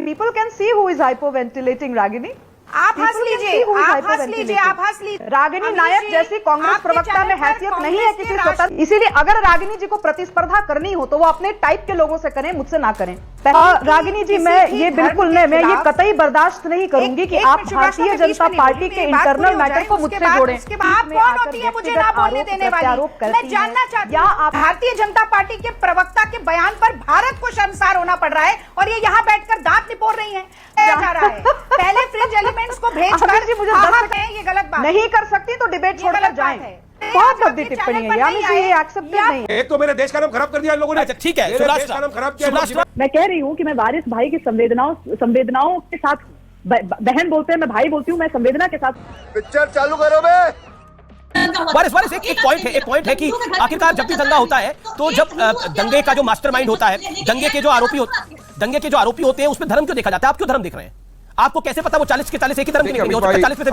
People can see who is hyperventilating, Ragini. आप हंस लीजिए, आप हंस लीजिए, आप हंस लीजिए। रागिनी नायक जैसी कांग्रेस प्रवक्ता में हैसियत नहीं है किसी स्वतंत्र, इसीलिए अगर रागिनी जी को प्रतिस्पर्धा करनी हो तो वो अपने टाइप के लोगों से करें, मुझसे ना करें। रागिनी जी, मैं ये बिल्कुल नहीं, मैं ये कतई बर्दाश्त नहीं करूंगी कि आप भारतीय जनता पार्टी के इंटरनल मैटर को मुझसे जोड़ें। आप कौन होती है मुझे ना बोलने देने वाली? मैं जानना चाहती हूँ, भारतीय जनता पार्टी के प्रवक्ता के बयान पर भारत को शर्मसार होना पड़ रहा है और ये यहाँ बैठकर दांत निपोड़ रही है। जा रहा है पहले फ्रिंज एलिमेंट्स को भेजकर जी मुझे ये गलत बात नहीं कर सकती तो डिबेट छोड़कर जाएं। बहुत गंदी टिप्पणी है यानी ये एक्सेप्टेड नहीं है। एक तो मेरे देश का नाम खराब कर दिया इन लोगों ने। अच्छा ठीक है, मैं कह रही हूँ कि मैं वारिस भाई की संवेदनाओं के साथ, बहन बोलते हैं मैं भाई बोलती हूँ, मैं संवेदना के साथ। पिक्चर चालू करो बे। वारिस एक पॉइंट है कि आखिरकार जब भी दंगा होता है तो जब दंगे का जो मास्टरमाइंड होता है, दंगे के जो आरोपी होते हैं उसमें धर्म क्यों देखा जाता है? आप क्यों धर्म देख रहे हैं? आपको कैसे पता वो 40 के 40 एक ही धर्म के नहीं होते? 40 में से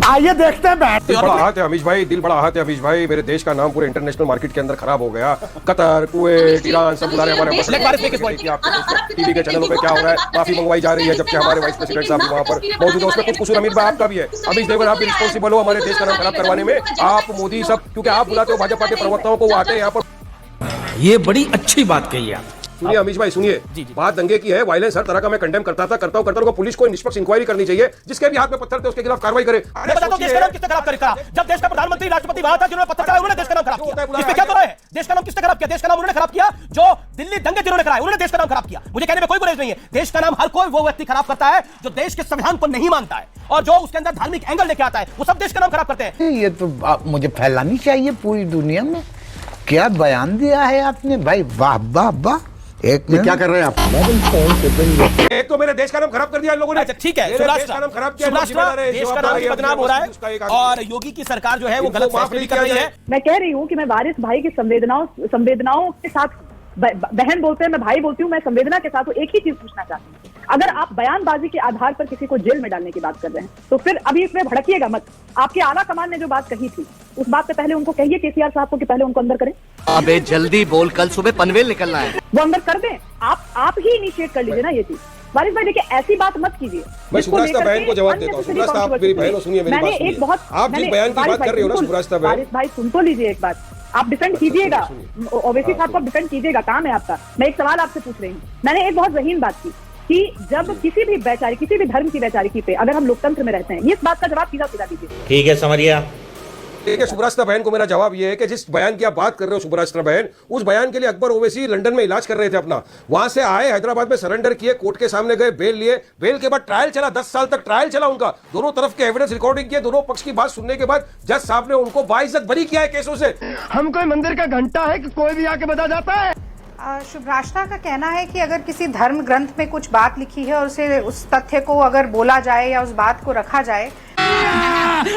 आइए देखते हैं। दिल बड़ा आहत है अमीश भाई, दिल बड़ा आहत है अमीश भाई। मेरे देश का नाम पूरे इंटरनेशनल मार्केट के अंदर खराब हो गया। कतर, कुवैत, ईरान सब बुला रहे हमारे टीवी के चैनलों पे क्या हो रहा है, माफी मंगवाई जा रही है, जबकि हमारे वाइस प्रेसिडेंट साहब वहां पर मौजूद है। उसमें कुछ कसूर अमीर भाई आपका भी है। अमीश देवगन आप भी रिस्पॉन्सिबल हो हमारे देश का नाम खराब करवाने में। आप मोदी सब, क्योंकि आप बुलाते हो भाजपा के प्रवक्ताओं को, वो आते हैं यहाँ पर। ये बड़ी अच्छी बात कही आप। सुनिए अमीश भाई, सुनिए, बात दंगे की है, वायलेंस हर तरह का मैं कंडेम करता हूं। पुलिस को निष्पक्ष इंक्वायरी करनी चाहिए, जिसके भी हाथ में पत्थर थे उसके खिलाफ कार्रवाई करे। देश का नाम किसने खराब करा? जब देश का प्रधानमंत्री राष्ट्रपति वहां था, जिन्होंने पत्थर चलाया, उन्होंने देश का नाम खराब किया। इस पे क्या कर रहे हैं? देश का नाम किसने खराब किया? देश का नाम उन्होंने खराब किया जो दिल्ली दंगे जिन्होंने कराए, उन्होंने देश का नाम खराब किया। मुझे कहने में कोई गुरेज नहीं है। देश का नाम हर कोई वो व्यक्ति खराब करता है जो देश के संविधान को नहीं मानता है और जो उसके अंदर धार्मिक एंगल लेके आता है, वो सब देश का नाम खराब करते हैं। ये तो मुझे फैलानी चाहिए पूरी दुनिया में। क्या बयान दिया है आपने भाई, वाह वाह वाह। एक में क्या कर रहे हैं आप? एक तो मेरे देश का नाम खराब कर दिया इन लोगों ने। अच्छा ठीक है, देश का नाम बदनाम हो रहा है और योगी की सरकार जो है वो गलत फैसले कर रही है। मैं कह रही हूँ कि मैं वारिस भाई की संवेदनाओं के साथ, बहन बोलते हैं मैं भाई बोलती हूँ, मैं संवेदना के साथ एक ही चीज पूछना चाहती हूँ। अगर आप बयानबाजी के आधार पर किसी को जेल में डालने की बात कर रहे हैं तो फिर अभी इसमें भड़किएगा मत। आपके आला कमान ने जो बात कही थी उस बात से पहले उनको कहिए केसीआर साहब को कि पहले उनको अंदर करें। अबे जल्दी बोल, कल सुबह पनवेल निकलना है। वो अंदर कर दें, आप ही इनिशिएट कर लीजिए ना ये चीज। वारिस भाई देखिए ऐसी बात मत कीजिए। मैं सुब्रास्ता बहन को जवाब देता हूं। सुब्रास्ता आप मेरी बहन हो, सुनिए मेरी बात सुनिए। आप जिस बयान की बात कर रही हो ना सुब्रास्ता बहन, वारिस भाई सुन तो लीजिए एक बात। आप डिफेंड कीजिएगा, ओवैसी साहब को डिफेंड कीजिएगा, काम है आपका। मैं एक सवाल आपसे पूछ रही हूँ। मैंने एक बहुत ज़हीन बात की कि जब किसी भी वैचारिक, किसी भी धर्म की वैचारिकी पे अगर हम लोकतंत्र में रहते हैं, इस बात का जवाब सीधा सीधा दीजिए। ठीक है समरिया। देखिए सुब्रास्ता बहन को मेरा जवाब ये है कि जिस बयान की आप बात कर रहे हो सुब्रास्ता बहन, उस बयान के लिए अकबर ओवैसी लंदन में इलाज कर रहे थे अपना। वहां से आए, हैदराबाद में सरेंडर किए, कोर्ट के सामने गए, बेल लिए। बेल के बाद ट्रायल चला, 10 साल तक ट्रायल चला उनका। दोनों तरफ के एविडेंस रिकॉर्डिंग किए, दोनों पक्ष की बात सुनने के बाद जज साहब ने उनको बाइज्जत बरी किया है केसों से। हम कोई मंदिर का घंटा है कि कोई भी आके बजा जाता है? शुभ्राष्टा का कहना है कि अगर किसी धर्म ग्रंथ में कुछ बात लिखी है और उसे, उस तथ्य को अगर बोला जाए या उस बात को रखा जाए,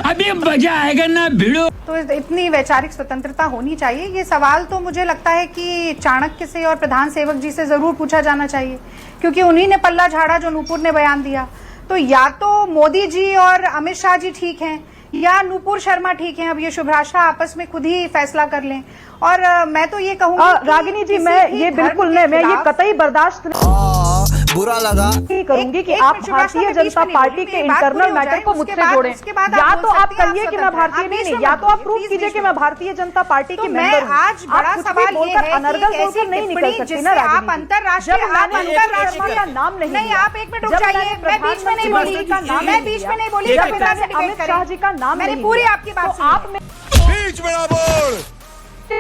अभी मजा आएगा ना भिड़ो, तो इतनी वैचारिक स्वतंत्रता होनी चाहिए। ये सवाल तो मुझे लगता है कि चाणक्य से और प्रधान सेवक जी से जरूर पूछा जाना चाहिए, क्योंकि उन्हीं ने पल्ला झाड़ा जो नूपुर ने बयान दिया। तो या तो मोदी जी और अमित शाह जी ठीक हैं या नूपुर शर्मा ठीक हैं। अब ये शुभ्राष्टा आपस में खुद ही फैसला कर लें। और मैं तो ये कहूँगी रागिनी जी, मैं ये बिल्कुल नहीं, मैं ये कतई बर्दाश्त बुरा लगा नहीं करूंगी कि आप भारतीय जनता पार्टी के इंटरनल मैटर को मुझसे जोड़ें। या तो आप कहिए कि मैं भारतीय नहीं, या तो आप प्रूफ कीजिए कि मैं भारतीय जनता पार्टी की मेंबर हूं। आज बड़ा सवाल ये है अनर्गल बोलकर नहीं निकल सकती ना रागिनी। आप अंतरराष्ट्रीय नाम नहीं, आप एक मिनट रुक जाइए, मैं बीच में नहीं बोली, मैं बीच में नहीं बोली। अमित शाह जी का नाम मैंने पूरी आपकी बात सुनी। आप बीच में ना बोल।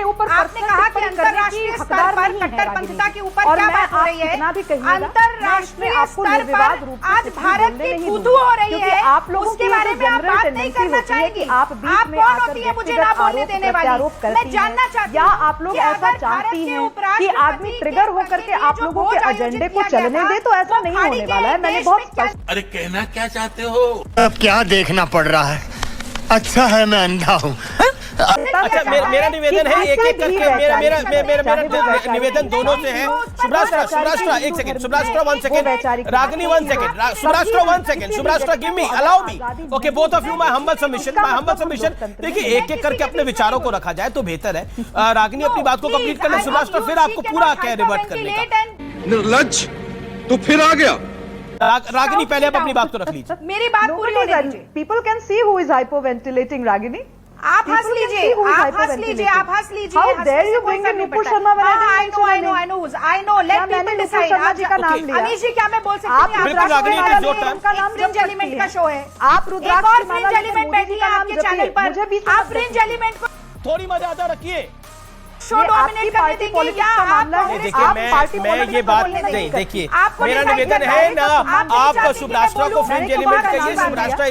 ऊपर आपने कहा कि अंतरराष्ट्रीय स्तर पर कट्टरपंथी के ऊपर क्या बात हो रही है? अंतरराष्ट्रीय स्तर पर आज भारत की थूथू हो रही है, आप लोगों उसके बारे में आप बात नहीं करना चाहेंगे। आप कौन होती है मुझे ना बोलने देने वाली? मैं जानना चाहती हूँ, आप लोग ऐसा चाहती हैं कि आदमी ट्रिगर होकर के आप लोगों के एजेंडे को चलने दे, तो ऐसा नहीं होने वाला है। मैंने बहुत स्पष्ट। अरे कहना क्या चाहते हो? अब क्या देखना पड़ रहा है? अच्छा है मैं अंधा हूँ। अच्छा मेरा निवेदन है, एक एक करके मेरा निवेदन दोनों से है। सुब्रास्टा एक second, Shubhrastha 1 second, Ragini 1 second, Shubhrastha 1 second, Shubhrastha give me, allow me, okay both of you, my humble submission. देखिए एक एक करके अपने विचारों को रखा जाए तो बेहतर है। रागिनी अपनी बात को कंप्लीट कर ले, सुब्रास्टा फिर आपको पूरा क्या रिवर्ट करने का। निर्लज्ज, तू फिर आ गया। रागिनी पहले आप अपनी बात तो रख लीजिए। मेरी बात पूरी होने दीजिए। People can see who is hyperventilating, Ragini. आप हंस लीजिए, आप हंस लीजिए, आप हंस लीजिए। How dare you bring in Nupur Sharma when I didn't mention her name? I know. Let people decide। Sharma ji का नाम लिया। अमीश जी, क्या मैं बोल सकती हूँ? आप बिल्कुल रागिनी ने जो टर्म का नाम फ्रिंज एलिमेंट का शो है। आप रुद्राक्ष एक और की माला फ्रिंज लेके एलिमेंट मोदी बैठी जी है का आपके नाम चैनल जपिए। मुझे भी पर। आप फ्रिंज एलिमेंट को थोड़ी मर्यादा रखिए। शो डोमिनेट करने देंगे या आप देखिए मैं ये बात नहीं, देखिए मेरा निवेदन है ना, आप शुभराष्ट्र को फ्रिंज एलिमेंट कहिए। शुभराष्ट्र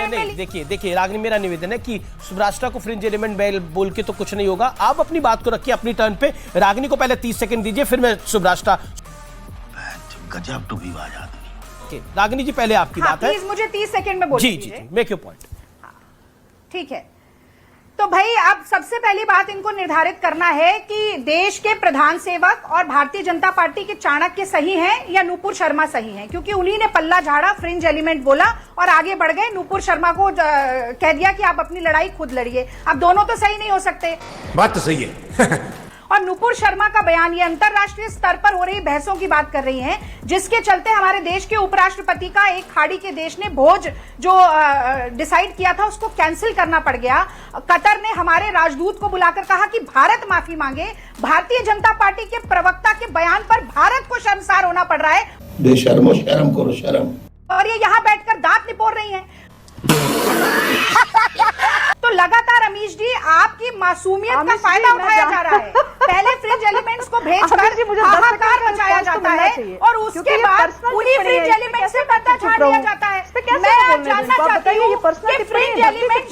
नहीं, देखिए रागिनी, मेरा निवेदन है कि शुभराष्ट्र को फ्रिंज एलिमेंट बोल के तो कुछ नहीं होगा। आप अपनी बात को रखिए अपनी टर्न पे। रागिनी को पहले 30 सेकंड दीजिए, फिर मैं शुभराष्ट्र। गजब टूबीबाज आदमी। रागिनी जी पहले आपकी बात है। प्लीज मुझे 30 सेकंड में बोलिए। जी मेक योर पॉइंट। ठीक है, तो भाई अब सबसे पहली बात इनको निर्धारित करना है कि देश के प्रधान सेवक और भारतीय जनता पार्टी के चाणक्य सही हैं या नूपुर शर्मा सही हैं, क्योंकि उन्हीं ने पल्ला झाड़ा, फ्रिंज एलिमेंट बोला और आगे बढ़ गए। नूपुर शर्मा को कह दिया कि आप अपनी लड़ाई खुद लड़िए। अब दोनों तो सही नहीं हो सकते। बात तो सही है। और नूपुर शर्मा का बयान ये अंतरराष्ट्रीय स्तर पर हो रही बहसों की बात कर रही हैं, जिसके चलते हमारे देश के उपराष्ट्रपति का एक खाड़ी के देश ने भोज जो डिसाइड किया था उसको कैंसिल करना पड़ गया। कतर ने हमारे राजदूत को बुलाकर कहा कि भारत माफी मांगे। भारतीय जनता पार्टी के प्रवक्ता के बयान पर भारत को शर्मसार होना पड़ रहा है। बेशर्मो शर्म करो शर्म। और ये यहाँ बैठकर दांत निपोड़ रही हैं। तो लगातार अमीश जी आपकी मासूमियत का फायदा उठाया जा रहा है। पहले फ्रिंज एलिमेंट्स को भेजकर हाहाकार मचाया जाता है और उसके बाद उन्हीं फ्रिंज एलिमेंट से पर्दा झाड़ दिया जाता है। मैं जानना चाहती हूँ कि फ्रिंज एलिमेंट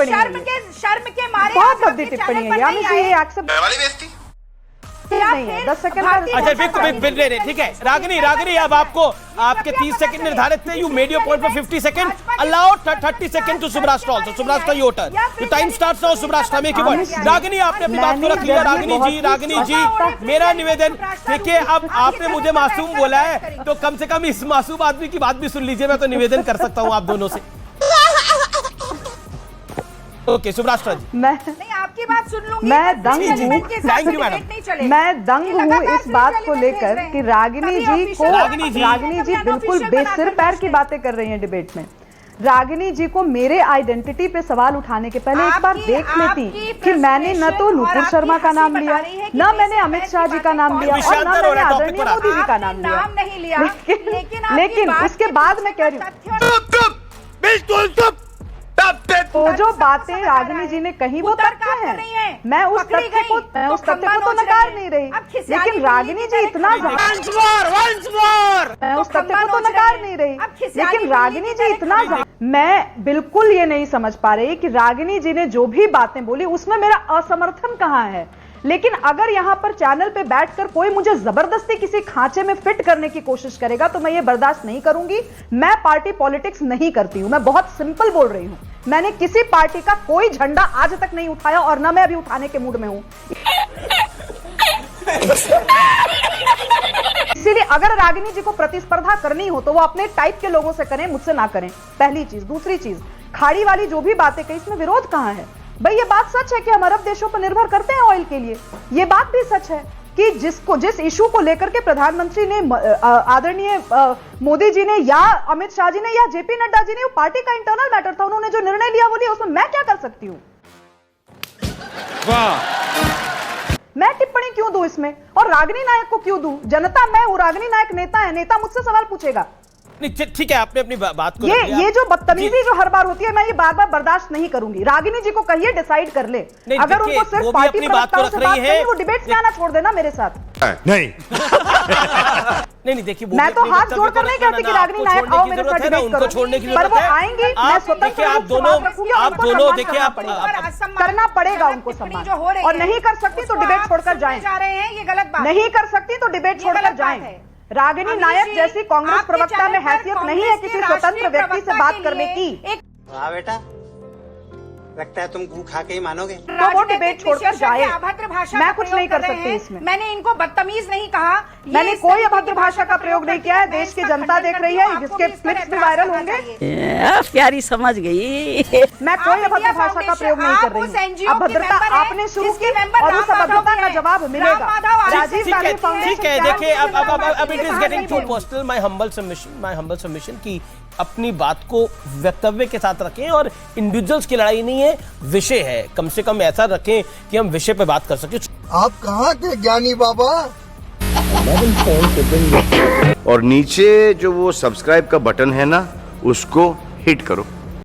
शर्म के मारे बहुत गंदी टिप्पणी है यानी कि ये एक्सेप्ट नहीं है। 10 सेकंड। अच्छा ठीक है रागिनी, अब आपको आपके 30 सेकंड निर्धारित थे। You made your point for 50 second. Allow 30 second to Shubhrastha also. Shubhrastha your turn. The time starts now. Shubhrastha make your point. Ragini आपने अपनी बात को रख लिया। रागिनी जी मेरा निवेदन, देखिए अब आपने मुझे मासूम बोला है तो कम से कम इस मासूम आदमी की बात भी सुन लीजिए। मैं तो निवेदन कर सकता हूँ आप दोनों से। ओके शुभराष्ट्र जी, मैं नहीं आपकी बात सुन लूंगी। मैं दंग हूँ इस बात को लेकर कि रागिनी जी बिल्कुल बेसिर पैर की बातें कर रही हैं डिबेट में। रागिनी जी को मेरे आइडेंटिटी पे सवाल उठाने के पहले एक बार देख लेती कि मैंने न तो नूपुर शर्मा का नाम लिया, न मैंने अमित शाह जी का नाम लिया और न मैंने आदरणीय मोदी जी का नाम लिया। लेकिन उसके बाद मैं कह रही हूँ तो जो बातें रागिनी जी ने कही वो तथ्य है। मैं उस तथ्य को तो नकार नहीं रही, लेकिन रागिनी जी इतना मैं बिल्कुल ये नहीं समझ पा रही कि रागिनी जी ने जो भी बातें बोली उसमें मेरा असमर्थन कहाँ है। लेकिन अगर यहाँ पर चैनल पे बैठकर कोई मुझे जबरदस्ती किसी खांचे में फिट करने की कोशिश करेगा तो मैं ये बर्दाश्त नहीं करूंगी। मैं पार्टी पॉलिटिक्स नहीं करती हूं। मैं बहुत सिंपल बोल रही हूं। मैंने किसी पार्टी का कोई झंडा आज तक नहीं उठाया और ना मैं अभी उठाने के मूड में हूं। इसीलिए अगर रागिनी जी को प्रतिस्पर्धा करनी हो तो वो अपने टाइप के लोगों से करें, मुझसे ना करें। पहली चीज। दूसरी चीज, खाड़ी वाली जो भी बातें कही इसमें विरोध कहां है भाई? ये बात सच है कि हम अरब देशों पर निर्भर करते हैं ऑयल के लिए। ये बात भी सच है कि जिस इशू को लेकर के प्रधानमंत्री ने, आदरणीय मोदी जी ने या अमित शाह जी ने या जेपी नड्डा जी ने, वो पार्टी का इंटरनल मैटर था, उन्होंने जो निर्णय लिया वो लिया, उसमें मैं क्या कर सकती हूँ? मैं टिप्पणी क्यों दूं इसमें? और रागिनी नायक को क्यों दूं? जनता मैं हूं, रागिनी नायक नेता है, नेता मुझसे सवाल पूछेगा। ठीक है, आपने अपनी बात को ये जो बदतमीजी जो हर बार होती है मैं ये बार बार बर्दाश्त नहीं करूंगी। रागिनी जी को कहिए डिसाइड कर ले। अगर उनको सिर्फ पार्टी प्रवक्ताओं से बात करनी है वो डिबेट में आना छोड़ देना मेरे साथ। नहीं देखिए मैं तो हाथ जोड़कर नहीं कहती कि रागिनी नायक आओ मेरे साथ डिबेट करो, पर वो आएंगी, मैं स्वतंत्र आप दोनों देखिए आप करना पड़ेगा उनको सम्मान, और नहीं कर सकती तो डिबेट छोड़कर जाएं। ये गलत बात नहीं कर सकती तो डिबेट छोड़कर जाएं। रागिनी नायक जैसी कांग्रेस प्रवक्ता में हैसियत नहीं है किसी स्वतंत्र व्यक्ति से बात करने की। हाँ बेटा, लगता है तुम गू खा के ही मानोगे। तो वो डिबेट छोड़कर जाए। अभद्र भाषा मैं का कुछ प्रयोग नहीं कर रहे सकती हैं। इसमें। मैंने इनको बदतमीज नहीं कहा। मैंने ये कोई इस अभद्र तरीके भाषा का प्रयोग नहीं किया है। देश की जनता देख रही है, जिसके क्लिप्स भी वायरल होंगे। प्यारी समझ गई। मैं कोई अभद्र भाषा का प्रयोग नहीं कर रही हूँ। अभद्रता आपने शुरू की और उस अभद्रता का जवाब मिलेगा। राजीव गांधी फाउंडेशन ठीक है, देखिए अब it is getting to personal. My humble submission कि अपनी बात को वक्तव्य के साथ रखें और इंडिविजुअल्स की लड़ाई नहीं है, विषय है। कम से कम ऐसा रखें कि हम विषय पे बात कर सकें। आप कहाँ थे ज्ञानी बाबा? और नीचे जो वो सब्सक्राइब का बटन है ना, उसको हिट करो।